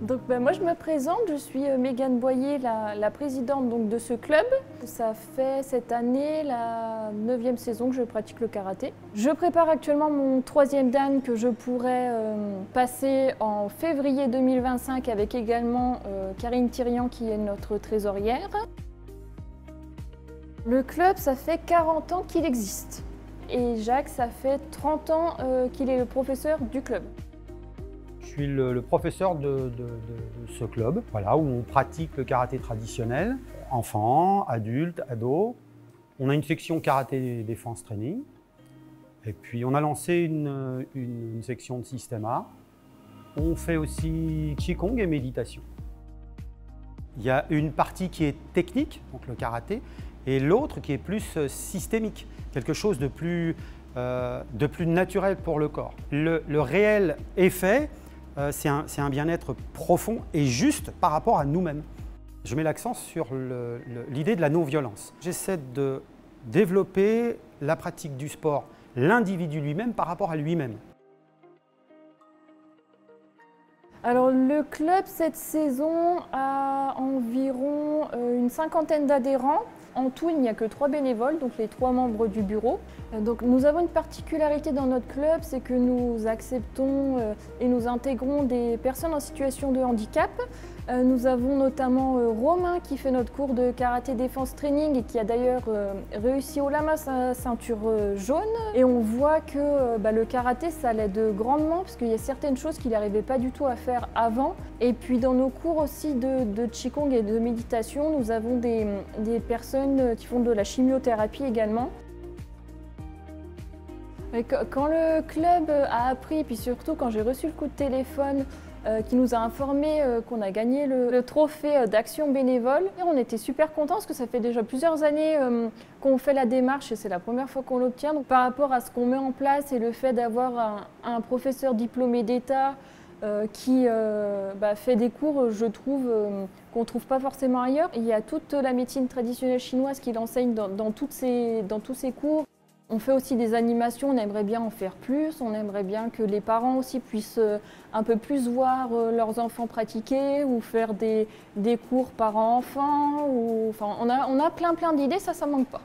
Moi je me présente, je suis Mégane Boyer, la présidente de ce club. Ça fait cette année la 9e saison que je pratique le karaté. Je prépare actuellement mon 3e dan que je pourrais passer en février 2025 avec également Karine Thirian qui est notre trésorière. Le club, ça fait 40 ans qu'il existe et Jacques, ça fait 30 ans qu'il est le professeur du club. Je suis le professeur de ce club, voilà, où on pratique le karaté traditionnel, enfants, adultes, ados. On a une section karaté défense training, et puis on a lancé une section de système A. On fait aussi Qigong et méditation. Il y a une partie qui est technique, donc le karaté, et l'autre qui est plus systémique, quelque chose de plus naturel pour le corps. Le réel effet, c'est un bien-être profond et juste par rapport à nous-mêmes. Je mets l'accent sur l'idée de la non-violence. J'essaie de développer la pratique du sport, l'individu lui-même par rapport à lui-même. Alors le club cette saison a environ une cinquantaine d'adhérents. En tout, il n'y a que 3 bénévoles, donc les 3 membres du bureau. Donc nous avons une particularité dans notre club, c'est que nous acceptons et nous intégrons des personnes en situation de handicap. Nous avons notamment Romain qui fait notre cours de karaté défense training et qui a d'ailleurs réussi haut la main sa ceinture jaune. Et on voit que le karaté, ça l'aide grandement parce qu'il y a certaines choses qu'il n'arrivait pas du tout à faire avant. Et puis dans nos cours aussi de Qigong et de méditation, nous avons des personnes qui font de la chimiothérapie également. Et quand le club a appris, puis surtout quand j'ai reçu le coup de téléphone qui nous a informé qu'on a gagné le trophée d'action bénévole, et on était super contents parce que ça fait déjà plusieurs années qu'on fait la démarche et c'est la première fois qu'on l'obtient. Donc par rapport à ce qu'on met en place et le fait d'avoir un professeur diplômé d'État qui fait des cours, je trouve, qu'on ne trouve pas forcément ailleurs. Il y a toute la médecine traditionnelle chinoise qui l'enseigne dans tous ces cours. On fait aussi des animations, on aimerait bien en faire plus, on aimerait bien que les parents aussi puissent un peu plus voir leurs enfants pratiquer ou faire des cours parents-enfants. On a plein d'idées, ça manque pas.